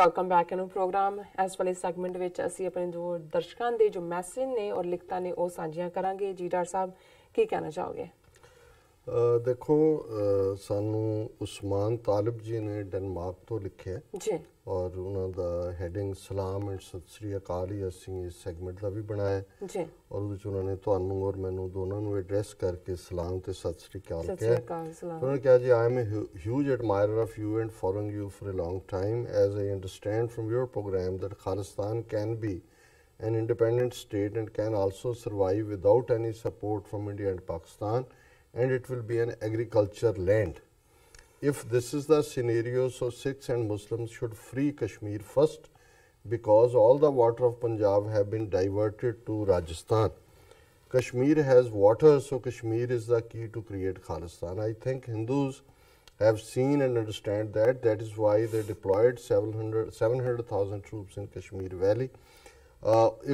Welcome back ਨੂੰ programme ਇਸ ਵਾਲੇ ਸੈਗਮੈਂਟ ਵਿੱਚ ਅਸੀਂ ਆਪਣੇ ਜੋ ਦਰਸ਼ਕਾਂ ਦੇ ਜੋ ਮੈਸੇਜ ਨੇ ਔਰ ਲਿਖਤਾਂ ਨੇ ਉਹ ਸਾਂਝੀਆਂ ਕਰਾਂਗੇ। ਜੀ ਡਾਕਟਰ ਸਾਹਿਬ ਕੀ ਕਹਿਣਾ ਚਾਹੋਗੇ? देखो सानू उस्मान तालिब जी ने डेनमार्क तो लिखे जी और उन्होंने हैडिंग सलाम एंड सत श्री अकाल ही असी इस सैगमेंट का भी बनाया जी और उन्होंने तुहानू और मैनू दोनों को एड्रैस करके सलाम ते सत श्री अकाल कहा। उन्होंने कहा जी I am a huge admirer of you and following you for a long time as I understand from your program that Khalistan can be an independent state and can also survive without any support from India and Pakistan, and it will be an agriculture land. If this is the scenario, so Sikhs and Muslims should free Kashmir first, because all the water of Punjab have been diverted to Rajasthan. Kashmir has water, so Kashmir is the key to create Khalistan. I think Hindus have seen and understand that. That is why they deployed 700,000 troops in Kashmir Valley.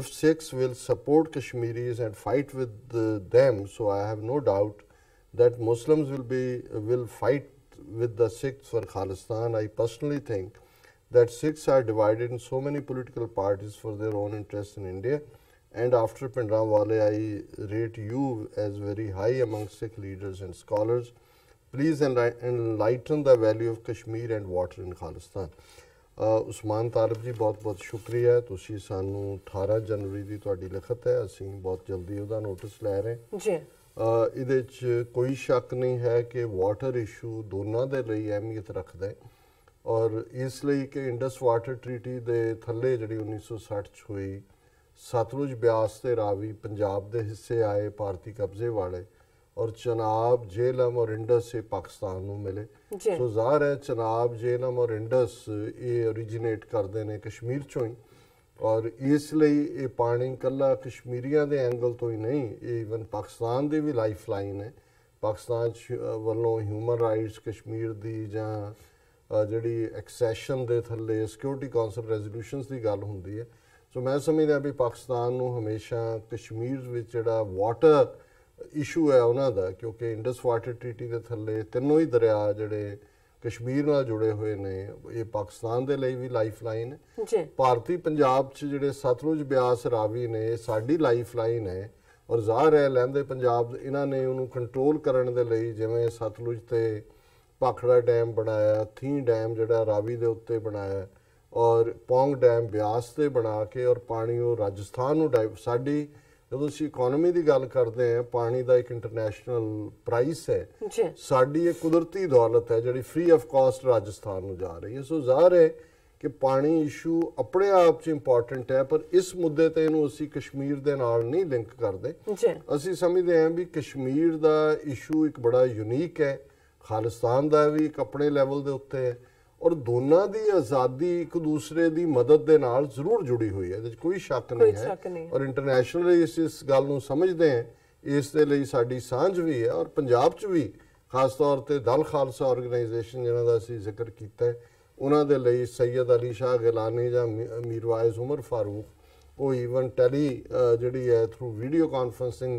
If Sikhs will support Kashmiris and fight with them, so I have no doubt that Muslims will fight with the Sikhs for Khalistan. I personally think that Sikhs are divided in so many political parties for their own interests in India, and after Pindramwale, I rate you as very high among Sikh leaders and scholars. Please enlighten the value of Kashmir and water in Khalistan. Usman Talib ji ਬਹੁਤ ਬਹੁਤ ਸ਼ੁਕਰੀਆ। ਤੁਸੀਂ ਸਾਨੂੰ 18 ਜਨਵਰੀ ਦੀ ਤੁਹਾਡੀ ਲਿਖਤ ਹੈ, ਅਸੀਂ ਬਹੁਤ ਜਲਦੀ ਉਹਦਾ ਨੋਟਿਸ ਲੈ ਰਹੇ ਜੀ। ਇਹਦੇ 'ਚ ਕੋਈ ਸ਼ੱਕ ਨਹੀਂ ਹੈ ਕਿ ਵਾਟਰ ਇਸ਼ੂ ਦੋਨਾਂ ਦੇ ਲਈ ਅਹਿਮੀਅਤ ਰੱਖਦਾ ਹੈ ਔਰ ਇਸ ਲਈ ਕਿ ਇੰਡਸ ਵਾਟਰ ਟਰੀਟੀ ਦੇ ਥੱਲੇ ਜਿਹੜੀ 1960 'ਚ ਹੋਈ, ਸਤਲੁਜ ਬਿਆਸ ਤੇ ਰਾਵੀ ਪੰਜਾਬ ਦੇ ਹਿੱਸੇ ਆਏ ਭਾਰਤੀ ਕਬਜ਼ੇ ਵਾਲੇ और चनाब झेलम और इंडस से पाकिस्तान को मिले। सो ज़ाहिर है चनाब झेलम और इंडस ये ओरिजिनेट करते हैं कश्मीर चों ही और इसलिए ये पानी कला कश्मीरियों के एंगल तो ही नहीं, ईवन पाकिस्तान की भी लाइफ लाइन है। पाकिस्तान वालों ह्यूमन राइट्स कश्मीर की जां जिहड़ी एक्सैशन के थले सिक्योरिटी कौंसल रेजोल्यूशनस की गल होंदी है। सो मैं समझदा भी पाकिस्तान को हमेशा कश्मीर में जिहड़ा वाटर इशू है उन्होंने, क्योंकि इंडस वाटर ट्रीटी के थले तीनों ही दरिया जोड़े कश्मीर नाल जुड़े हुए ने, ये पाकिस्तान के लिए भी लाइफ लाइन है। भारतीय पंजाब च जिहड़े सतलुज ब्यास रावी ने साडी लाइफ लाइन है और ज़ाहिर है लहंदे पंजाब इन्होंने उन्होंने कंट्रोल करने के लिए जिवें सतलुज ते भाखड़ा डैम बनाया, थी डैम जिहड़ा रावी के उत्ते बनाया और पौंग डैम ब्यास ते बना के और पानी वो राजस्थान साडी ਜਦੋਂ ਅਸੀਂ ਇਕੋਨਮੀ ਦੀ ਗੱਲ ਕਰਦੇ ਹਾਂ ਪਾਣੀ ਦਾ ਇੱਕ ਇੰਟਰਨੈਸ਼ਨਲ ਪ੍ਰਾਈਸ ਹੈ, ਸਾਡੀ ਇਹ ਕੁਦਰਤੀ ਦੌਲਤ ਹੈ ਜਿਹੜੀ ਫ੍ਰੀ ਆਫ ਕਾਸਟ ਰਾਜਸਥਾਨ ਨੂੰ ਜਾ ਰਹੀ ਹੈ। ਸੋ ਜ਼ਾਹਰ ਹੈ ਕਿ ਪਾਣੀ ਇਸ਼ੂ ਆਪਣੇ ਆਪ 'ਚ ਇੰਪੋਰਟੈਂਟ ਹੈ, ਪਰ ਇਸ ਮੁੱਦੇ ਤੇ ਇਹਨੂੰ ਅਸੀਂ ਕਸ਼ਮੀਰ ਦੇ ਨਾਲ ਨਹੀਂ ਲਿੰਕ ਕਰਦੇ। ਅਸੀਂ ਸਮਝਦੇ ਹਾਂ ਵੀ ਕਸ਼ਮੀਰ ਦਾ ਇਸ਼ੂ ਇੱਕ ਬੜਾ ਯੂਨੀਕ ਹੈ, ਖਾਲਿਸਤਾਨ ਦਾ ਵੀ ਇੱਕ ਆਪਣੇ ਲੈਵਲ ਦੇ ਉੱਤੇ ਹੈ और दोनों की आज़ादी एक दूसरे की मदद के नाल जरूर जुड़ी हुई है, कोई शक नहीं है और इंटरनेशनली इस गल नूं समझते हैं, इस दे लई साडी सांझ भी है। और पंजाब च भी खास तौर पर दल खालसा ऑर्गेनाइजेशन जिन्हां दा असीं जिक्र कीता है, उन्हां दे लई सैयद अली शाह गिलानी जां मीर वाइज उमर फारूक वो ईवन टैली जिहड़ी है थ्रू वीडियो कॉन्फ्रेंसिंग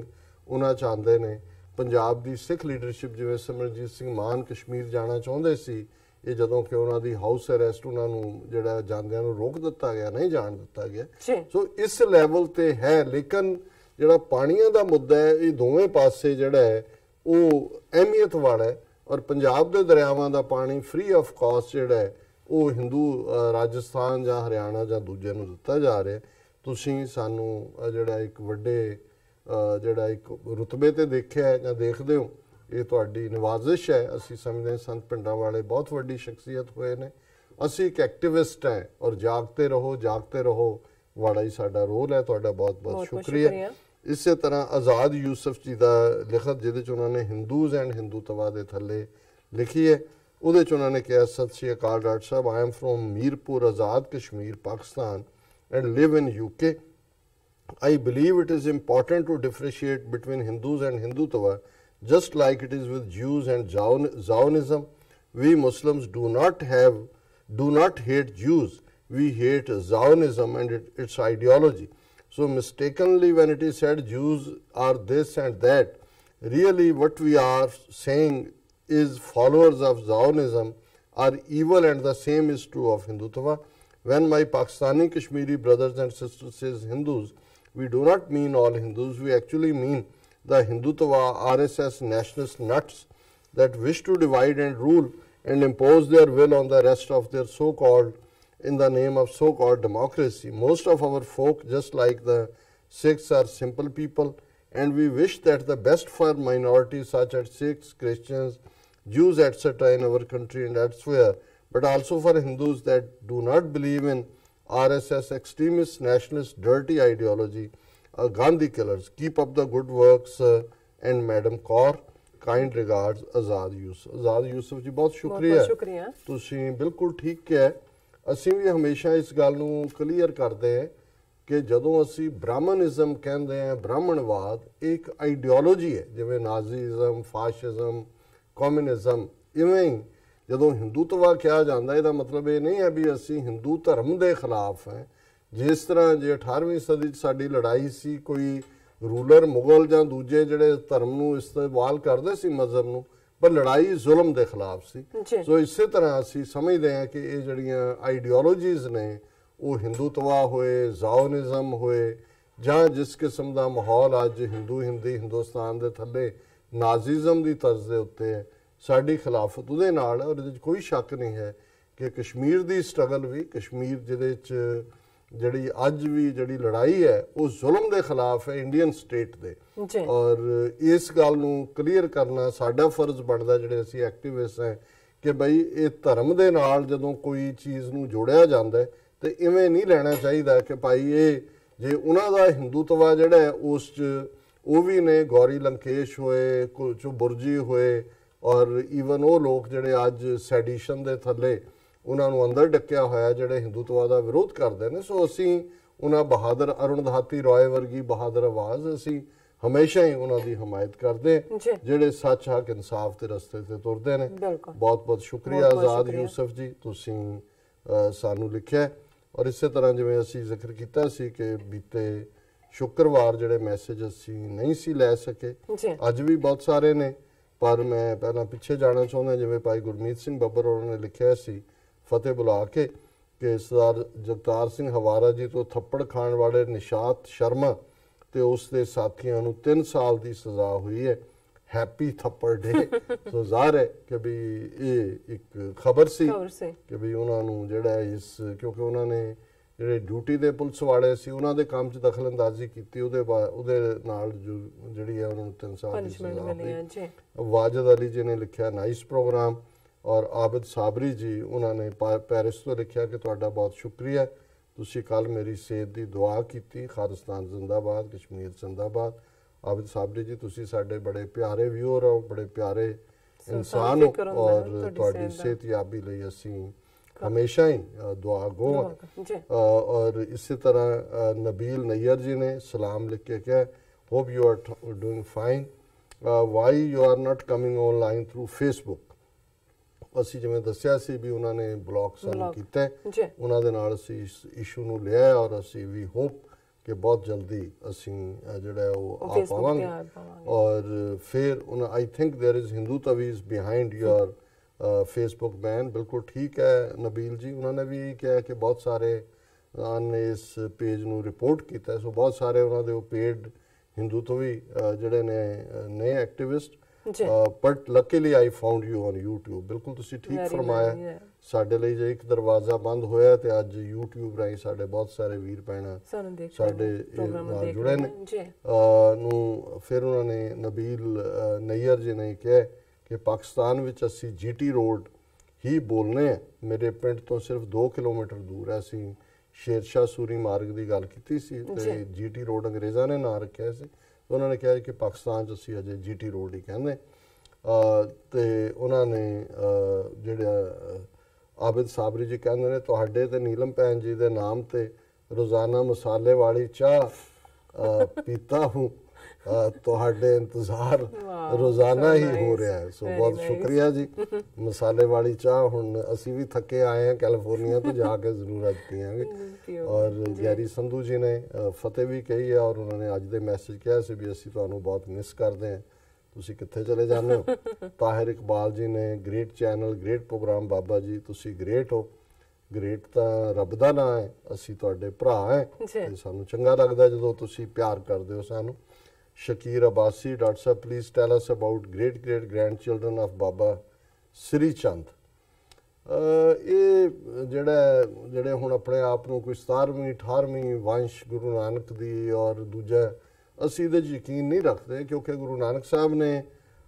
उन्हां च आंदे ने। पंजाब की सिख लीडरशिप जिवें सिमरनजीत सिंह मान कश्मीर जाना चाहुंदे सी, ये जदों कि उन्होंने हाउस अरैसट उन्होंने जिहड़ा जांदियां नूं रोक दिता गया, नहीं जाण दिता गया। सो इस लैवल ते है, लेकिन जिहड़ा पाणीआं दा मुद्दा है ये दोवें पासे जिहड़ा है वो अहमियत वाला है और पंजाब दे दरियावां दा पानी फ्री ऑफ कॉस्ट जिहड़ा है वो हिंदू राजस्थान जां हरियाणा जां दूजे नूं दिता जा रहा है। तुसीं सानूं जिहड़ा एक वड्डे जिहड़ा एक रुतबे ते देखिआ है जां देखदे हो, ये तुहाडी नवाजिश है। असी समझते हैं संत पिंडां वाले बहुत वड्डी शख्सियत हुए ने, असी एक एक्टिविस्ट हैं और जागते रहो वाला ही साडा रोल है। तुहाडा बहुत बहुत शुक्रिया। इस तरह आज़ाद यूसुफ जी का लिखत जिहदे च उन्होंने हिंदूज़ एंड हिंदूतवा के थले लिखी है, उहदे च उन्होंने कहा सत श्री अकाल डॉक्टर साहब, I am from Mirpur Azad Kashmir Pakistan and live in UK. I believe it is important to differentiate between Hindus and Hindutva, just like it is with Jews and Zionism. We Muslims do not hate Jews, we hate Zionism and its ideology. So mistakenly when it is said Jews are this and that, really what we are saying is followers of Zionism are evil, and the same is true of Hindutva. when my Pakistani Kashmiri brothers and sisters says Hindus, we do not mean all Hindus, we actually mean the Hindutva RSS nationalist nuts that wish to divide and rule and impose their will on the rest of their so-called, in the name of so-called democracy. Most of our folk, just like the Sikhs, are simple people, and we wish that the best for minorities such as Sikhs, Christians, Jews, etc. in our country and elsewhere, but also for Hindus that do not believe in RSS extremist, nationalist, dirty ideology, Gandhi killers. Keep up the good works and Madam Kaur, kind regards, Azad Yusuf. Azad Yusuf ਜੀ ਬਹੁਤ ਸ਼ੁਕਰੀਆ, ਤੁਸੀਂ ਬਿਲਕੁਲ ਠੀਕ ਕਿਹਾ। ਅਸੀਂ ਵੀ ਹਮੇਸ਼ਾ ਇਸ ਗੱਲ ਨੂੰ ਕਲੀਅਰ ਕਰਦੇ ਹਾਂ ਕਿ ਜਦੋਂ ਅਸੀਂ ਬ੍ਰਾਹਮਣਿਜ਼ਮ ਕਹਿੰਦੇ ਹਾਂ, ਬ੍ਰਾਹਮਣਵਾਦ ਇੱਕ ਆਈਡੀਓਲੋਜੀ ਹੈ, ਜਿਵੇਂ ਨਾਜ਼ੀਜ਼ਮ, ਫਾਸ਼ਿਜ਼ਮ, ਕਮਿਊਨਿਜ਼ਮ, ਇਵੇਂ ਹੀ ਜਦੋਂ ਹਿੰਦੂਤਵਾ ਕਿਹਾ ਜਾਂਦਾ ਇਹਦਾ ਮਤਲਬ ਇਹ ਨਹੀਂ ਹੈ ਵੀ ਅਸੀਂ ਹਿੰਦੂ ਧਰਮ ਦੇ ਖਿਲਾਫ ਹੈ। ਜਿਸ ਤਰ੍ਹਾਂ ਜੇ 18ਵੀਂ ਸਦੀ 'ਚ ਸਾਡੀ ਲੜਾਈ ਸੀ, ਕੋਈ ਰੂਲਰ ਮੁਗਲ ਜਾਂ ਦੂਜੇ ਜਿਹੜੇ ਧਰਮ ਨੂੰ ਇਸਤੇਮਾਲ ਕਰਦੇ ਸੀ ਮਜ਼ਹਬ ਨੂੰ, ਪਰ ਲੜਾਈ ਜ਼ੁਲਮ ਦੇ ਖਿਲਾਫ ਸੀ। ਸੋ ਇਸੇ ਤਰ੍ਹਾਂ ਅਸੀਂ ਸਮਝਦੇ ਹਾਂ ਕਿ ਇਹ ਜਿਹੜੀਆਂ ਆਈਡੀਓਲੋਜੀਜ਼ ਨੇ ਉਹ ਹਿੰਦੂਤਵਾ ਹੋਏ, ਜ਼ਾਓਨਿਜ਼ਮ ਹੋਏ, ਜਾਂ ਜਿਸ ਕਿਸਮ ਦਾ ਮਾਹੌਲ ਅੱਜ ਹਿੰਦੁਸਤਾਨ ਦੇ ਥੱਲੇ ਨਾਜ਼ੀਜ਼ਮ ਦੀ ਤਰਜ਼ ਦੇ ਉੱਤੇ ਹੈ, ਸਾਡੀ ਖਿਲਾਫਤ ਉਹਦੇ ਨਾਲ। ਔਰ ਇਹਦੇ 'ਚ ਕੋਈ ਸ਼ੱਕ ਨਹੀਂ ਹੈ ਕਿ ਕਸ਼ਮੀਰ ਦੀ ਸਟਰਗਲ ਵੀ, ਕਸ਼ਮੀਰ ਜਿਹਦੇ 'ਚ ਜਿਹੜੀ ਅੱਜ ਵੀ ਜਿਹੜੀ ਲੜਾਈ ਹੈ ਉਹ ਜ਼ੁਲਮ ਦੇ ਖਿਲਾਫ ਹੈ, ਇੰਡੀਅਨ ਸਟੇਟ ਦੇ। ਔਰ ਇਸ ਗੱਲ ਨੂੰ ਕਲੀਅਰ ਕਰਨਾ ਸਾਡਾ ਫਰਜ਼ ਬਣਦਾ ਜਿਹੜੇ ਅਸੀਂ ਐਕਟਿਵਿਸਟ ਹੈ ਕਿ ਬਈ ਇਹ ਧਰਮ ਦੇ ਨਾਲ ਜਦੋਂ ਕੋਈ ਚੀਜ਼ ਨੂੰ ਜੋੜਿਆ ਜਾਂਦਾ ਤੇ ਇਵੇਂ ਨਹੀਂ ਲੈਣਾ ਚਾਹੀਦਾ ਕਿ ਭਾਈ ਇਹ ਜੇ ਉਹਨਾਂ ਦਾ ਹਿੰਦੂਤਵਾ ਜਿਹੜਾ ਹੈ ਉਸ 'ਚ ਉਹ ਵੀ ਨੇ ਗੌਰੀ ਲੰਕੇਸ਼ ਹੋਏ, ਕੁਝ ਬੁਰਜੀ ਹੋਏ, ਔਰ ਈਵਨ ਉਹ ਲੋਕ ਜਿਹੜੇ ਅੱਜ ਸੈਡੀਸ਼ਨ ਦੇ ਥੱਲੇ ਉਹਨਾਂ ਨੂੰ ਅੰਦਰ ਡੱਕਿਆ ਹੋਇਆ ਜਿਹੜੇ ਹਿੰਦੂਤਵਾ ਦਾ ਵਿਰੋਧ ਕਰਦੇ ਨੇ। ਸੋ ਅਸੀਂ ਉਹਨਾਂ ਬਹਾਦਰ ਅਰੁਣਧਾਤੀ ਰਾਏ ਵਰਗੀ ਬਹਾਦਰ ਆਵਾਜ਼ ਅਸੀਂ ਹਮੇਸ਼ਾ ਹੀ ਉਹਨਾਂ ਦੀ ਹਮਾਇਤ ਕਰਦੇ ਜਿਹੜੇ ਸੱਚ ਹੱਕ ਇਨਸਾਫ ਦੇ ਰਸਤੇ ਤੇ ਤੁਰਦੇ ਨੇ। ਬਹੁਤ ਬਹੁਤ ਸ਼ੁਕਰੀਆ ਆਜ਼ਾਦ ਯੂਸਫ ਜੀ, ਤੁਸੀਂ ਸਾਨੂੰ ਲਿਖਿਆ। ਔਰ ਇਸੇ ਤਰ੍ਹਾਂ ਜਿਵੇਂ ਅਸੀਂ ਜ਼ਿਕਰ ਕੀਤਾ ਸੀ ਕਿ ਬੀਤੇ ਸ਼ੁੱਕਰਵਾਰ ਜਿਹੜੇ ਮੈਸੇਜ ਅਸੀਂ ਨਹੀਂ ਸੀ ਲੈ ਸਕੇ, ਅੱਜ ਵੀ ਬਹੁਤ ਸਾਰੇ ਨੇ, ਪਰ ਮੈਂ ਪਹਿਲਾਂ ਪਿੱਛੇ ਜਾਣਾ ਚਾਹੁੰਦਾ। ਜਿਵੇਂ ਭਾਈ ਗੁਰਮੀਤ ਸਿੰਘ ਬੱਬਰ ਉਹਨਾਂ ਨੇ ਲਿਖਿਆ ਸੀ ਫਤਿਹ ਬੁਲਾ ਕੇ ਕਿ ਸਰਦਾਰ ਜਗਤਾਰ ਸਿੰਘ ਹਵਾਰਾ ਜੀ ਤੋਂ ਥੱਪੜ ਖਾਣ ਵਾਲੇ ਨਿਸ਼ਾਤ ਸ਼ਰਮਾ ਤੇ ਉਸ ਦੇ ਸਾਥੀਆਂ ਨੂੰ 3 ਸਾਲ ਦੀ ਸਜ਼ਾ ਹੋਈ ਹੈ। ਹੈਪੀ ਥੱਪੜ ਡੇ। ਸੋ ਜ਼ਾਹਰ ਹੈ ਕਿ ਵੀ ਇਹ ਇੱਕ ਖਬਰ ਸੀ ਕਿ ਵੀ ਉਹਨਾਂ ਨੂੰ ਜਿਹੜਾ ਇਸ, ਕਿਉਂਕਿ ਉਹਨਾਂ ਨੇ ਜਿਹੜੇ ਡਿਊਟੀ ਦੇ ਪੁਲਿਸ ਵਾਲੇ ਸੀ ਉਹਨਾਂ ਦੇ ਕੰਮ 'ਚ ਦਖਲ ਅੰਦਾਜ਼ੀ ਕੀਤੀ, ਉਹਦੇ ਨਾਲ ਜਿਹੜੀ ਹੈ ਉਹਨਾਂ ਨੂੰ 3 ਸਾਲ ਦੀ ਸਜ਼ਾ ਹੋਈ। ਵਾਜਦ ਅਲੀ ਜੀ ਨੇ ਲਿਖਿਆ ਨਾਈਸ ਪ੍ਰੋਗਰਾਮ। ਔਰ ਆਬਿਦ ਸਾਬਰੀ ਜੀ ਉਹਨਾਂ ਨੇ ਪੈਰਿਸ ਤੋਂ ਲਿਖਿਆ ਕਿ ਤੁਹਾਡਾ ਬਹੁਤ ਸ਼ੁਕਰੀਆ, ਤੁਸੀਂ ਕੱਲ੍ਹ ਮੇਰੀ ਸਿਹਤ ਦੀ ਦੁਆ ਕੀਤੀ। ਖਾਲਿਸਤਾਨ ਜ਼ਿੰਦਾਬਾਦ, ਕਸ਼ਮੀਰ ਜ਼ਿੰਦਾਬਾਦ। ਆਬਿਦ ਸਾਬਰੀ ਜੀ ਤੁਸੀਂ ਸਾਡੇ ਬੜੇ ਪਿਆਰੇ ਵਿਊਅਰ ਹੋ, ਬੜੇ ਪਿਆਰੇ ਇਨਸਾਨ ਹੋ, ਔਰ ਤੁਹਾਡੀ ਸਿਹਤਯਾਬੀ ਲਈ ਅਸੀਂ ਹਮੇਸ਼ਾ ਹੀ ਦੁਆ ਗੋ ਹਾਂ। ਔਰ ਇਸੇ ਤਰ੍ਹਾਂ ਨਬੀਲ ਨਈਰ ਜੀ ਨੇ ਸਲਾਮ ਲਿਖ ਕੇ ਕਿਹਾ hope you are doing fine, why you are not coming online through Facebook. ਅਸੀਂ ਜਿਵੇਂ ਦੱਸਿਆ ਸੀ ਵੀ ਉਹਨਾਂ ਨੇ ਬਲੌਕ ਸਾਨੂੰ ਕੀਤਾ, ਉਹਨਾਂ ਦੇ ਨਾਲ ਅਸੀਂ ਇਸ ਇਸ਼ੂ ਨੂੰ ਲਿਆ ਔਰ ਅਸੀਂ ਵੀ ਹੋਪ ਕਿ ਬਹੁਤ ਜਲਦੀ ਅਸੀਂ ਜਿਹੜਾ ਉਹ ਆ ਪਾਵਾਂਗੇ। ਔਰ ਫਿਰ ਉਹਨਾਂ ਆਈ ਥਿੰਕ ਦੇयर इज ਹਿੰਦੂਤਵੀਜ਼ ਬਿਹਾਈਂਡ ਯੂਰ ਫੇਸਬੁੱਕ ਬੈਨ। ਬਿਲਕੁਲ ਠੀਕ ਹੈ ਨਬੀਲ ਜੀ, ਉਹਨਾਂ ਨੇ ਵੀ ਕਿਹਾ ਕਿ ਬਹੁਤ ਸਾਰੇ ਨੇ ਇਸ ਪੇਜ ਨੂੰ ਰਿਪੋਰਟ ਕੀਤਾ। ਸੋ ਬਹੁਤ ਸਾਰੇ ਉਹਨਾਂ ਦੇ ਉਹ ਪੇਡ ਹਿੰਦੂਤਵੀ ਜਿਹੜੇ ਨੇ ਨਏ activist, but luckily I found you on YouTube। ਬਿਲਕੁਲ ਤੁਸੀਂ ਠੀਕ ਫਰਮਾਇਆ, ਸਾਡੇ ਲਈ ਜੇ ਇੱਕ ਦਰਵਾਜ਼ਾ ਬੰਦ ਹੋਇਆ ਤੇ ਅੱਜ YouTube ਰਾਹੀਂ ਸਾਡੇ ਬਹੁਤ ਸਾਰੇ ਵੀਰ ਭੈਣਾਂ ਸਾਡੇ ਨਾਲ ਜੁੜੇ ਨੇ ਨੂੰ। ਫਿਰ ਉਹਨਾਂ ਨੇ ਨਬੀਲ ਨਈਰ ਜੀ ਨੇ ਕਿਹਾ ਕਿ ਪਾਕਿਸਤਾਨ ਵਿੱਚ ਅਸੀਂ GT ਰੋਡ ਹੀ ਬੋਲਨੇ ਆ। ਮੇਰੇ ਪਿੰਡ ਤੋਂ ਸਿਰਫ 2 ਕਿਲੋਮੀਟਰ ਦੂਰ ਹੈ। ਅਸੀਂ ਸ਼ੇਰਸ਼ਾਹ ਸੂਰੀ ਮਾਰਗ ਦੀ ਗੱਲ ਕੀਤੀ ਸੀ ਤੇ GT ਰੋਡ ਅੰਗਰੇਜ਼ਾਂ ਨੇ ਨਾਂ ਰੱਖਿਆ ਸੀ। ਉਹਨਾਂ ਨੇ ਕਿਹਾ ਕਿ ਪਾਕਿਸਤਾਨ 'ਚ ਅਸੀਂ ਅਜੇ GT ਰੋਡ ਹੀ ਕਹਿੰਦੇ। ਤੇ ਉਹਨਾਂ ਨੇ ਜਿਹੜਾ ਆਬਿਦ ਸਾਬਰੀ ਜੀ ਕਹਿੰਦੇ ਨੇ ਤੁਹਾਡੇ ਤੇ ਨੀਲਮ ਭੈਣ ਜੀ ਦੇ ਨਾਮ ਤੇ ਰੋਜ਼ਾਨਾ ਮਸਾਲੇ ਵਾਲੀ ਚਾਹ ਪੀਤਾ ਹੂੰ, ਤੁਹਾਡੇ ਇੰਤਜ਼ਾਰ ਰੋਜ਼ਾਨਾ ਹੀ ਹੋ ਰਿਹਾ ਹੈ। ਸੋ ਬਹੁਤ ਸ਼ੁਕਰੀਆ ਜੀ। ਮਸਾਲੇ ਵਾਲੀ ਚਾਹ ਹੁਣ ਅਸੀਂ ਵੀ ਥੱਕੇ ਆਏ ਹਾਂ ਕੈਲੀਫੋਰਨੀਆ ਤੋਂ, ਜਾ ਕੇ ਜ਼ਰੂਰ ਅੱਜ ਪੀਆਂਗੇ। ਔਰ ਗੈਰੀ ਸੰਧੂ ਜੀ ਨੇ ਫਤਿਹ ਵੀ ਕਹੀ ਹੈ ਔਰ ਉਹਨਾਂ ਨੇ ਅੱਜ ਦੇ ਮੈਸੇਜ ਕਿਹਾ ਸੀ ਵੀ ਅਸੀਂ ਤੁਹਾਨੂੰ ਬਹੁਤ ਮਿਸ ਕਰਦੇ ਹਾਂ, ਤੁਸੀਂ ਕਿੱਥੇ ਚਲੇ ਜਾਂਦੇ ਹੋ। ਤਾਹਿਰ ਇਕਬਾਲ ਜੀ ਨੇ great channel, great programme Baba ji, ਤੁਸੀਂ ਗ੍ਰੇਟ ਹੋ। ਗ੍ਰੇਟ ਤਾਂ ਰੱਬ ਦਾ ਨਾਂ ਹੈ, ਅਸੀਂ ਤੁਹਾਡੇ ਭਰਾ ਹੈ ਤੇ ਸਾਨੂੰ ਚੰਗਾ ਲੱਗਦਾ ਜਦੋਂ ਤੁਸੀਂ ਪਿਆਰ ਕਰਦੇ ਹੋ ਸਾਨੂੰ। Shakir Abbasi, doctor sahib please tell us about great great grandchildren of Baba Sri Chand. ਇਹ ਜਿਹੜੇ ਹੁਣ ਆਪਣੇ ਆਪ ਨੂੰ ਕੋਈ 17ਵੀਂ 18ਵੀਂ ਵੰਸ਼ ਗੁਰੂ ਨਾਨਕ ਦੀ ਔਰ ਦੂਜਾ, ਅਸੀਂ ਇਹਦੇ 'ਚ ਯਕੀਨ ਨਹੀਂ ਰੱਖਦੇ, ਕਿਉਂਕਿ ਗੁਰੂ ਨਾਨਕ ਸਾਹਿਬ ਨੇ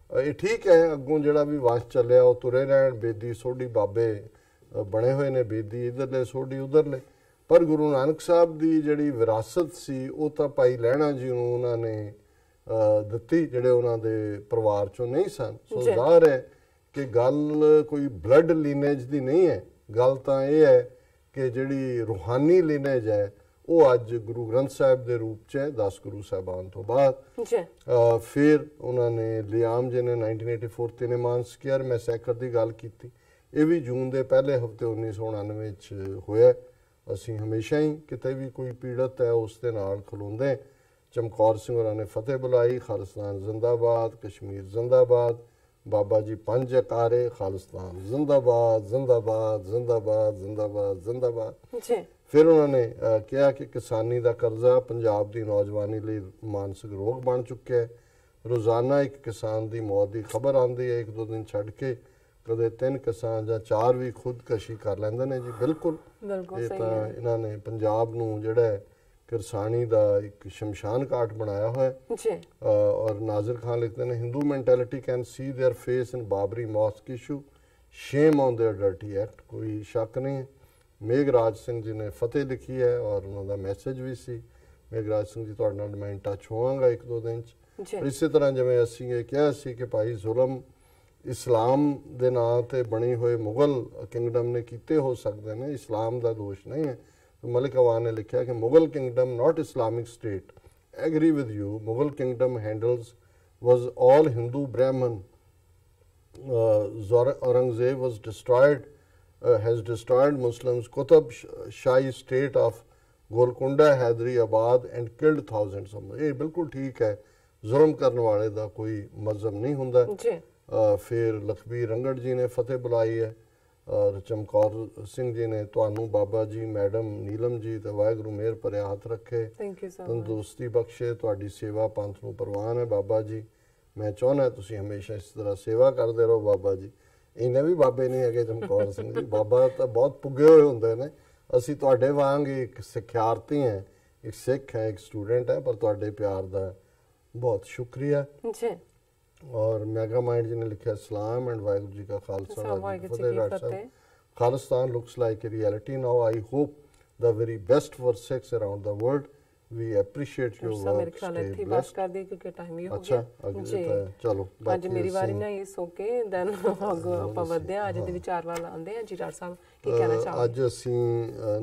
ਇਹ ਠੀਕ ਹੈ ਅੱਗੋਂ ਜਿਹੜਾ ਵੀ ਵੰਸ਼ ਚੱਲਿਆ ਉਹ ਤੁਰੇ ਰਹਿਣ, ਬੇਦੀ ਸੋਢੀ ਬਾਬੇ ਬਣੇ ਹੋਏ ਨੇ, ਬੇਦੀ ਇੱਧਰਲੇ ਸੋਢੀ ਉੱਧਰਲੇ, ਪਰ ਗੁਰੂ ਨਾਨਕ ਸਾਹਿਬ ਦੀ ਜਿਹੜੀ ਵਿਰਾਸਤ ਸੀ ਉਹ ਤਾਂ ਭਾਈ ਲਹਿਣਾ ਜੀ ਨੂੰ ਉਹਨਾਂ ਨੇ ਦਿੱਤੀ, ਜਿਹੜੇ ਉਹਨਾਂ ਦੇ ਪਰਿਵਾਰ ਚੋਂ ਨਹੀਂ ਸਨ। ਸੋ ਜ਼ਾਹਰ ਹੈ ਕਿ ਗੱਲ ਕੋਈ ਬਲੱਡ ਲੀਨੇਜ ਦੀ ਨਹੀਂ ਹੈ, ਗੱਲ ਤਾਂ ਇਹ ਹੈ ਕਿ ਜਿਹੜੀ ਰੂਹਾਨੀ ਲੀਨੇਜ ਹੈ ਉਹ ਅੱਜ ਗੁਰੂ ਗ੍ਰੰਥ ਸਾਹਿਬ ਦੇ ਰੂਪ 'ਚ ਹੈ 10 ਗੁਰੂ ਸਾਹਿਬਾਨ ਤੋਂ ਬਾਅਦ। ਫਿਰ ਉਹਨਾਂ ਨੇ ਲਿਆਮ ਜੀ ਨੇ 1984 ਤਿਨੇਮਾਨ ਸਕੁਅਰ ਮੈਸੈਕਰ ਦੀ ਗੱਲ ਕੀਤੀ, ਇਹ ਵੀ ਜੂਨ ਦੇ ਪਹਿਲੇ ਹਫ਼ਤੇ 1999 'ਚ ਹੋਇਆ। ਅਸੀਂ ਹਮੇਸ਼ਾ ਹੀ ਕਿਤੇ ਵੀ ਕੋਈ ਪੀੜਤ ਹੈ ਉਸ ਦੇ ਨਾਲ ਖਲੋਂਦੇ। ਚਮਕੌਰ ਸਿੰਘ ਹੋਰਾਂ ਨੇ ਫਤਿਹ ਬੁਲਾਈ, ਖਾਲਿਸਤਾਨ ਜ਼ਿੰਦਾਬਾਦ, ਕਸ਼ਮੀਰ ਜ਼ਿੰਦਾਬਾਦ, ਬਾਬਾ ਜੀ 5 ਜਕਾਰੇ, ਖਾਲਿਸਤਾਨ ਜ਼ਿੰਦਾਬਾਦ ਜ਼ਿੰਦਾਬਾਦ ਜ਼ਿੰਦਾਬਾਦ ਜ਼ਿੰਦਾਬਾਦ ਜ਼ਿੰਦਾਬਾਦ। ਫਿਰ ਉਹਨਾਂ ਨੇ ਕਿਹਾ ਕਿ ਕਿਸਾਨੀ ਦਾ ਕਰਜ਼ਾ ਪੰਜਾਬ ਦੀ ਨੌਜਵਾਨੀ ਲਈ ਮਾਨਸਿਕ ਰੋਗ ਬਣ ਚੁੱਕਿਆ ਹੈ। ਰੋਜ਼ਾਨਾ ਇੱਕ ਕਿਸਾਨ ਦੀ ਮੌਤ ਦੀ ਖਬਰ ਆਉਂਦੀ ਹੈ, 1-2 ਦਿਨ ਛੱਡ ਕੇ ਕਦੇ 3 ਕਿਸਾਨ ਜਾਂ 4 ਵੀ ਖੁਦਕਸ਼ੀ ਕਰ ਲੈਂਦੇ ਨੇ ਜੀ। ਬਿਲਕੁਲ ਇਹ ਤਾਂ ਇਹਨਾਂ ਨੇ ਪੰਜਾਬ ਨੂੰ ਜਿਹੜਾ ਕਿਰਸਾਨੀ ਦਾ ਇੱਕ ਸ਼ਮਸ਼ਾਨ ਘਾਟ ਬਣਾਇਆ ਹੋਇਆ। ਔਰ ਨਾਜ਼ਰ ਖਾਨ ਲਿਖਦੇ ਨੇ Hindu mentality can see their face in Babri mosque issue, shame on their dirty act. ਕੋਈ ਸ਼ੱਕ ਨਹੀਂ ਹੈ। ਮੇਘਰਾਜ ਸਿੰਘ ਜੀ ਨੇ ਫਤਿਹ ਲਿਖੀ ਹੈ ਔਰ ਉਹਨਾਂ ਦਾ ਮੈਸੇਜ ਵੀ ਸੀ। ਮੇਘਰਾਜ ਸਿੰਘ ਜੀ ਤੁਹਾਡੇ ਨਾਲ ਮੈਂ ਟੱਚ ਹੋਵਾਂਗਾ 1-2 ਦਿਨ 'ਚ। ਇਸੇ ਤਰ੍ਹਾਂ ਜਿਵੇਂ ਅਸੀਂ ਇਹ ਕਿਹਾ ਸੀ ਕਿ ਭਾਈ ਜ਼ੁਲਮ ਇਸਲਾਮ ਦੇ ਨਾਂ ਤੇ ਬਣੀ ਹੋਏ ਮੁਗਲ ਕਿੰਗਡਮ ਨੇ ਕੀਤੇ ਹੋ ਸਕਦੇ ਨੇ, ਇਸਲਾਮ ਦਾ ਦੋਸ਼ ਨਹੀਂ ਹੈ। ਮਲਿਕ ਅਵਾਨ ਨੇ ਲਿਖਿਆ ਕਿ Mughal kingdom not Islamic state, agree with you, Mughal kingdom handles was all Hindu Brahmin, Aurangzeb was destroyed, has destroyed Muslims, Qutb Shahi state of Golconda, Hyderabad and killed thousands of। ਇਹ ਬਿਲਕੁਲ ਠੀਕ ਹੈ, ਜ਼ੁਲਮ ਕਰਨ ਵਾਲੇ ਦਾ ਕੋਈ ਮਜ਼ਹਬ ਨਹੀਂ ਹੁੰਦਾ। ਫਿਰ ਲਖਬੀਰ ਰੰਗੜ ਜੀ ਨੇ ਫਤਿਹ ਬੁਲਾਈ ਹੈ ਔਰ ਚਮਕੌਰ ਸਿੰਘ ਜੀ ਨੇ ਤੁਹਾਨੂੰ ਬਾਬਾ ਜੀ, ਮੈਡਮ ਨੀਲਮ ਜੀ ਤੇ ਵਾਹਿਗੁਰੂ ਮਿਹਰ ਭਰਿਆ ਹੱਥ ਰੱਖੇ, ਤੰਦਰੁਸਤੀ ਬਖਸ਼ੇ, ਤੁਹਾਡੀ ਸੇਵਾ ਪੰਥ ਨੂੰ ਪ੍ਰਵਾਨ ਹੈ ਬਾਬਾ ਜੀ। ਮੈਂ ਚਾਹੁੰਦਾ ਤੁਸੀਂ ਹਮੇਸ਼ਾ ਇਸ ਤਰ੍ਹਾਂ ਸੇਵਾ ਕਰਦੇ ਰਹੋ ਬਾਬਾ ਜੀ। ਇਹਨੇ ਵੀ ਬਾਬੇ ਨਹੀਂ ਹੈਗੇ ਚਮਕੌਰ ਸਿੰਘ ਜੀ, ਬਾਬਾ ਤਾਂ ਬਹੁਤ ਪੁੱਗੇ ਹੋਏ ਹੁੰਦੇ ਨੇ। ਅਸੀਂ ਤੁਹਾਡੇ ਵਾਂਗ ਇੱਕ ਸਿੱਖਿਆਰਥੀ ਹੈ, ਇੱਕ ਸਿੱਖ ਹੈ, ਇੱਕ ਸਟੂਡੈਂਟ ਹੈ, ਪਰ ਤੁਹਾਡੇ ਪਿਆਰ ਦਾ ਬਹੁਤ ਸ਼ੁਕਰੀਆ। और मेगा माइंड जी ने लिखा सलाम एंड वाहिगुरू जी का Khalsa Khalistan looks like a reality now. I hope the very best for Sikhs around the world. We appreciate your work. मेरे ख्याल है थी बस कर दी क्योंकि टाइम ही हो गया। अच्छा चलो आज मेरी वारी ना ये सो के देन ਆਪਾਂ ਵਧਦੇ ਆ ਅੱਜ ਦੇ ਵਿਚਾਰ ਵੱਲ ਆਉਂਦੇ ਆ। ਜੀ ਡਾਕਟਰ ਸਾਹਿਬ ਕੀ ਕਹਿਣਾ ਚਾਹੋਗੇ? ਅੱਜ ਅਸੀਂ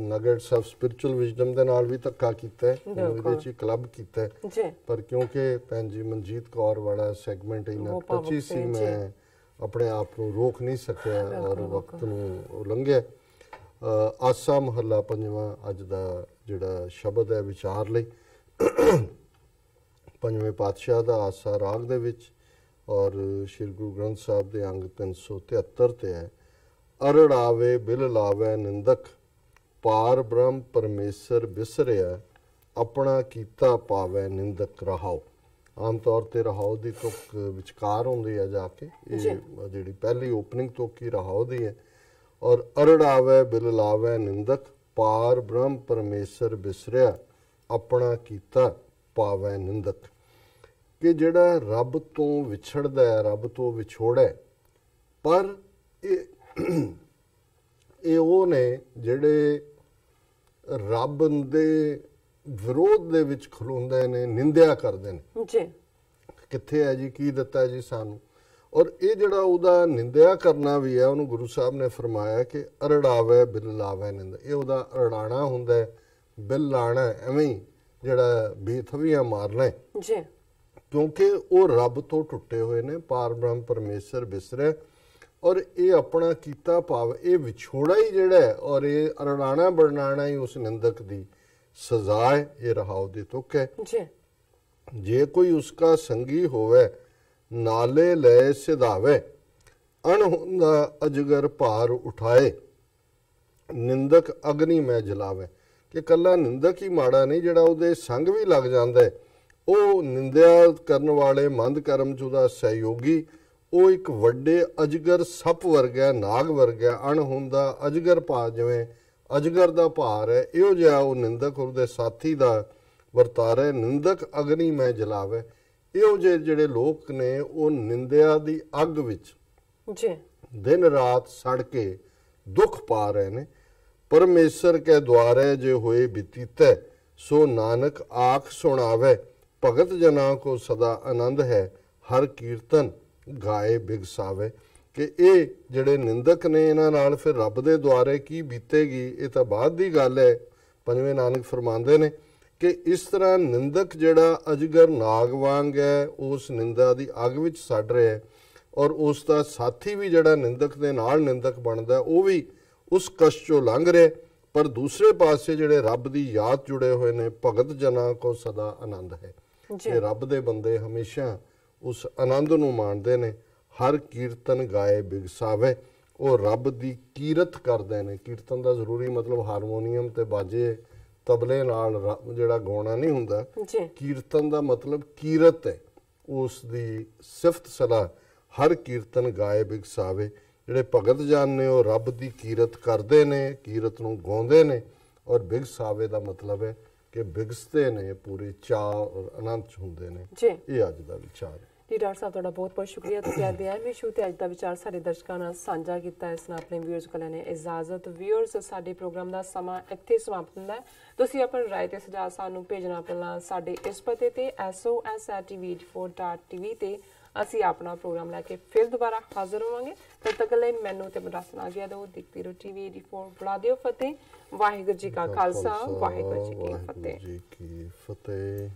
ਨਗੇਟਸ ਆਫ ਸਪਿਰਚੁਅਲ ਵਿਜ਼ਡਮ ਦੇ ਨਾਲ ਵੀ ਧੱਕਾ ਕੀਤਾ ਹੈ, ਇਹਦੇ ਚ ਕਲੱਬ ਕੀਤਾ ਹੈ, ਪਰ ਕਿਉਂਕਿ ਭੈਣ ਜੀ ਮਨਜੀਤ ਕੌਰ ਵਾਲਾ ਸੈਗਮੈਂਟ ਇਹਨਾਂ ਟੱਚੀ ਸੀ, ਮੈਂ ਆਪਣੇ ਆਪ ਨੂੰ ਰੋਕ ਨਹੀਂ ਸਕਿਆ ਔਰ ਵਕਤ ਨੂੰ ਲੰਘਿਆ। ਆਸਾ ਮਹੱਲਾ 5ਵਾਂ ਅੱਜ ਦਾ ਜਿਹੜਾ ਸ਼ਬਦ ਹੈ ਵਿਚਾਰ ਲਈ, 5ਵੇਂ ਪਾਤਸ਼ਾਹ ਦਾ ਆਸਾ ਰਾਗ ਦੇ ਵਿੱਚ ਔਰ ਸ਼੍ਰੀ ਗੁਰੂ ਗ੍ਰੰਥ ਸਾਹਿਬ ਦੇ ਅੰਗ 373 ਤੇ ਹੈ। ਅਰੜ ਆਵੇ ਬਿਲ ਲਾਵੇ ਨਿੰਦਕ, ਪਾਰ ਬ੍ਰਹਮ ਪਰਮੇਸ਼ਰ ਬਿਸਰਿਆ, ਆਪਣਾ ਕੀਤਾ ਪਾਵੇ ਨਿੰਦਕ ਰਹਾਓ। ਆਮ ਤੌਰ ਤੇ ਰਹਾਓ ਦੀ ਤੁਕ ਵਿਚਕਾਰ ਹੁੰਦੀ ਹੈ ਜਾ ਕੇ, ਇਹ ਜਿਹੜੀ ਪਹਿਲੀ ਓਪਨਿੰਗ ਤੁਕ ਹੀ ਰਹਾਓ ਦੀ ਹੈ। ਔਰ ਅਰੜ ਆਵੇ ਬਿਲ ਲਾਵੇ ਨਿੰਦਕ, ਪਾਰ ਬ੍ਰਹਮ ਪਰਮੇਸ਼ਰ ਬਿਸਰਿਆ, ਆਪਣਾ ਕੀਤਾ ਪਾਵੇ ਨਿੰਦਕ। ਕਿ ਜਿਹੜਾ ਰੱਬ ਤੋਂ ਵਿਛੜਦਾ ਹੈ, ਰੱਬ ਤੋਂ ਵਿਛੋੜਾ, ਪਰ ਇਹ ਉਹ ਨੇ ਜਿਹੜੇ ਰੱਬ ਦੇ ਵਿਰੋਧ ਦੇ ਵਿੱਚ ਖਲੋਂਦੇ ਨੇ, ਨਿੰਦਿਆ ਕਰਦੇ ਨੇ ਜੀ। ਕਿੱਥੇ ਹੈ ਜੀ, ਕੀ ਦਿੱਤਾ ਜੀ ਸਾਨੂੰ। ਔਰ ਇਹ ਜਿਹੜਾ ਉਹਦਾ ਨਿੰਦਿਆ ਕਰਨਾ ਵੀ ਹੈ, ਉਹਨੂੰ ਗੁਰੂ ਸਾਹਿਬ ਨੇ ਫਰਮਾਇਆ ਕਿ ਅਰੜਾਵੇ ਬਿਲ ਲਾਵੇ ਨਿੰਦ। ਇਹ ਉਹਦਾ ਅਰੜਾਣਾ ਹੁੰਦਾ ਹੈ, ਬਿਲ ਲਾਣਾ ਐਵੇਂ ਹੀ ਜਿਹੜਾ ਬੇਥਵੀਆਂ ਮਾਰਨਾ ਜੀ, ਕਿਉਂਕਿ ਉਹ ਰੱਬ ਤੋਂ ਟੁੱਟੇ ਹੋਏ ਨੇ। ਪਾਰ ਬ੍ਰਹਮ ਪਰਮੇਸ਼ਰ ਬਿਸਰੇ ਔਰ ਇਹ ਆਪਣਾ ਕੀਤਾ ਭਾਵ ਇਹ ਵਿਛੋੜਾ ਹੀ ਜਿਹੜਾ ਹੈ ਔਰ ਇਹ ਅਰੜਾਣਾ ਬਰਨਾਣਾ ਹੀ ਉਸ ਨਿੰਦਕ ਦੀ ਸਜ਼ਾ ਹੈ। ਇਹ ਰਹਾਉ ਦੀ ਤੁਕ ਹੈ। ਜੇ ਕੋਈ ਉਸਕਾ ਸੰਗੀ ਹੋਵੇ, ਨਾਲੇ ਲੈ ਸਿਧਾਵੇ, ਅਣ ਹੁੰਦਾ ਅਜਗਰ ਭਾਰ ਉਠਾਏ, ਨਿੰਦਕ ਅਗਨੀ ਮੈਂ ਜਲਾਵੇ, ਕਿ ਕੱਲਾ ਨਿੰਦਕ ਹੀ ਮਾੜਾ ਨਹੀਂ, ਜਿਹੜਾ ਉਹਦੇ ਸੰਗ ਵੀ ਲੱਗ ਜਾਂਦਾ ਹੈ, ਉਹ ਨਿੰਦਿਆ ਕਰਨ ਵਾਲੇ ਮੰਦ ਕਰਮ 'ਚ ਉਹਦਾ ਸਹਿਯੋਗੀ, ਉਹ ਇੱਕ ਵੱਡੇ ਅਜਗਰ ਸੱਪ ਵਰਗਾ, ਨਾਗ ਵਰਗਾ, ਅਣਹੁੰਦਾ ਅਜਗਰ ਭਾਰ, ਜਿਵੇਂ ਅਜਗਰ ਦਾ ਭਾਰ ਹੈ, ਇਹੋ ਜਿਹਾ ਉਹ ਨਿੰਦਕ ਉਹਦੇ ਸਾਥੀ ਦਾ ਵਰਤਾਰਾ ਹੈ। ਨਿੰਦਕ ਅਗਨੀ ਮੈਂ ਜਲਾਵੇ, ਇਹੋ ਜਿਹੇ ਜਿਹੜੇ ਲੋਕ ਨੇ ਉਹ ਨਿੰਦਿਆ ਦੀ ਅੱਗ ਵਿੱਚ ਜੀ ਦਿਨ ਰਾਤ ਸੜ ਕੇ ਦੁੱਖ ਪਾ ਰਹੇ ਨੇ। ਪਰਮੇਸ਼ਰ ਕੇ ਦੁਆਰੇ ਜੇ ਹੋਏ ਬਤੀਤੈ, ਸੋ ਨਾਨਕ ਆਖ ਸੁਣਾਵੇ, ਭਗਤ ਜਨਾਂ ਕੋ ਸਦਾ ਆਨੰਦ ਹੈ, ਹਰ ਕੀਰਤਨ ਗਾਏ ਬਿਗਸਾਵੇ। ਕਿ ਇਹ ਜਿਹੜੇ ਨਿੰਦਕ ਨੇ ਇਹਨਾਂ ਨਾਲ ਫਿਰ ਰੱਬ ਦੇ ਦੁਆਰੇ ਕੀ ਬੀਤੇਗੀ, ਇਹ ਤਾਂ ਬਾਅਦ ਦੀ ਗੱਲ ਹੈ। ਪੰਜਵੇਂ ਨਾਨਕ ਫਰਮਾਉਂਦੇ ਨੇ ਕਿ ਇਸ ਤਰ੍ਹਾਂ ਨਿੰਦਕ ਜਿਹੜਾ ਅਜਗਰ ਨਾਗ ਵਾਂਗ ਹੈ, ਉਸ ਨਿੰਦਾ ਦੀ ਅੱਗ ਵਿੱਚ ਸੜ ਰਿਹਾ ਹੈ, ਔਰ ਉਸ ਦਾ ਸਾਥੀ ਵੀ ਜਿਹੜਾ ਨਿੰਦਕ ਦੇ ਨਾਲ ਨਿੰਦਕ ਬਣਦਾ, ਉਹ ਵੀ ਉਸ ਕਸ਼ਟ ਚੋਂ ਲੰਘ ਰਿਹਾ। ਪਰ ਦੂਸਰੇ ਪਾਸੇ ਜਿਹੜੇ ਰੱਬ ਦੀ ਯਾਦ ਜੁੜੇ ਹੋਏ ਨੇ, ਭਗਤ ਜਨਾਂ ਕੋ ਸਦਾ ਆਨੰਦ ਹੈ, ਕਿ ਰੱਬ ਦੇ ਬੰਦੇ ਹਮੇਸ਼ਾ ਉਸ ਆਨੰਦ ਨੂੰ ਮਾਣਦੇ ਨੇ। ਹਰ ਕੀਰਤਨ ਗਾਏ ਬਿਗਸਾਵੇ, ਉਹ ਰੱਬ ਦੀ ਕੀਰਤ ਕਰਦੇ ਨੇ। ਕੀਰਤਨ ਦਾ ਜ਼ਰੂਰੀ ਮਤਲਬ ਹਾਰਮੋਨੀਅਮ ਤੇ ਬਾਜੇ ਤਬਲੇ ਨਾਲ ਜਿਹੜਾ ਗਾਉਣਾ ਨਹੀਂ ਹੁੰਦਾ। ਕੀਰਤਨ ਦਾ ਮਤਲਬ ਕੀਰਤ ਹੈ, ਉਸ ਦੀ ਸਿਫਤ ਸਲਾਹ। ਹਰ ਕੀਰਤਨ ਗਾਏ ਬਿਗਸਾਵੇ, ਜਿਹੜੇ ਭਗਤ ਜਨ ਨੇ ਉਹ ਰੱਬ ਦੀ ਕੀਰਤ ਕਰਦੇ ਨੇ, ਕੀਰਤ ਨੂੰ ਗਾਉਂਦੇ ਨੇ। ਔਰ ਬਿਗਸਾਵੇ ਦਾ ਮਤਲਬ ਹੈ ਕਿ ਬਿਗਸਦੇ ਨੇ, ਪੂਰੇ ਚਾਅ ਔਰ ਆਨੰਦ ਚ ਹੁੰਦੇ ਨੇ। ਇਹ ਅੱਜ ਦਾ ਵਿਚਾਰ ਹੈ ਜੀ। ਡਾਕਟਰ ਸਾਹਿਬ ਤੁਹਾਡਾ ਬਹੁਤ ਬਹੁਤ ਸ਼ੁਕਰੀਆ, ਤੁਸੀਂ ਅੱਜ ਦੇ ਐਵੇਂ ਸ਼ੂ ਤੇ ਅੱਜ ਦਾ ਵਿਚਾਰ ਸਾਡੇ ਦਰਸ਼ਕਾਂ ਨਾਲ ਸਾਂਝਾ ਕੀਤਾ। ਇਸ ਨਾਲ ਆਪਣੇ ਵਿਊਅਰਸ ਕੋਲ ਨੇ ਇਜਾਜ਼ਤ। ਵਿਊਅਰਸ, ਸਾਡੇ ਪ੍ਰੋਗਰਾਮ ਦਾ ਸਮਾਂ ਇੱਥੇ ਸਮਾਪਤ ਹੁੰਦਾ ਹੈ। ਤੁਸੀਂ ਆਪਣੀ ਰਾਏ ਤੇ ਸੁਝਾਅ ਸਾਨੂੰ ਭੇਜਣਾ ਪਹਿਲਾਂ ਸਾਡੇ ਇਸ ਪਤੇ ਤੇ sos@tv84.tv ਤੇ ਅਸੀਂ ਆਪਣਾ ਪ੍ਰੋਗਰਾਮ ਲੈ ਕੇ ਫਿਰ ਦੁਬਾਰਾ ਹਾਜ਼ਰ ਹੋਵਾਂਗੇ। ਤਦ ਤੱਕ ਲਈ ਮੈਨੂੰ ਤੇ ਮਦਰਸਾ ਆ ਗਿਆ ਦੋ ਦੇਖਦੇ ਰਹੋ TV 84। ਬੁਲਾ ਦਿਓ ਫਤਿਹ। ਵਾਹਿਗੁਰੂ ਜੀ ਕਾ ਖਾਲਸਾ, ਵਾਹਿਗੁਰੂ ਜੀ ਕੀ ਫਤਿਹ।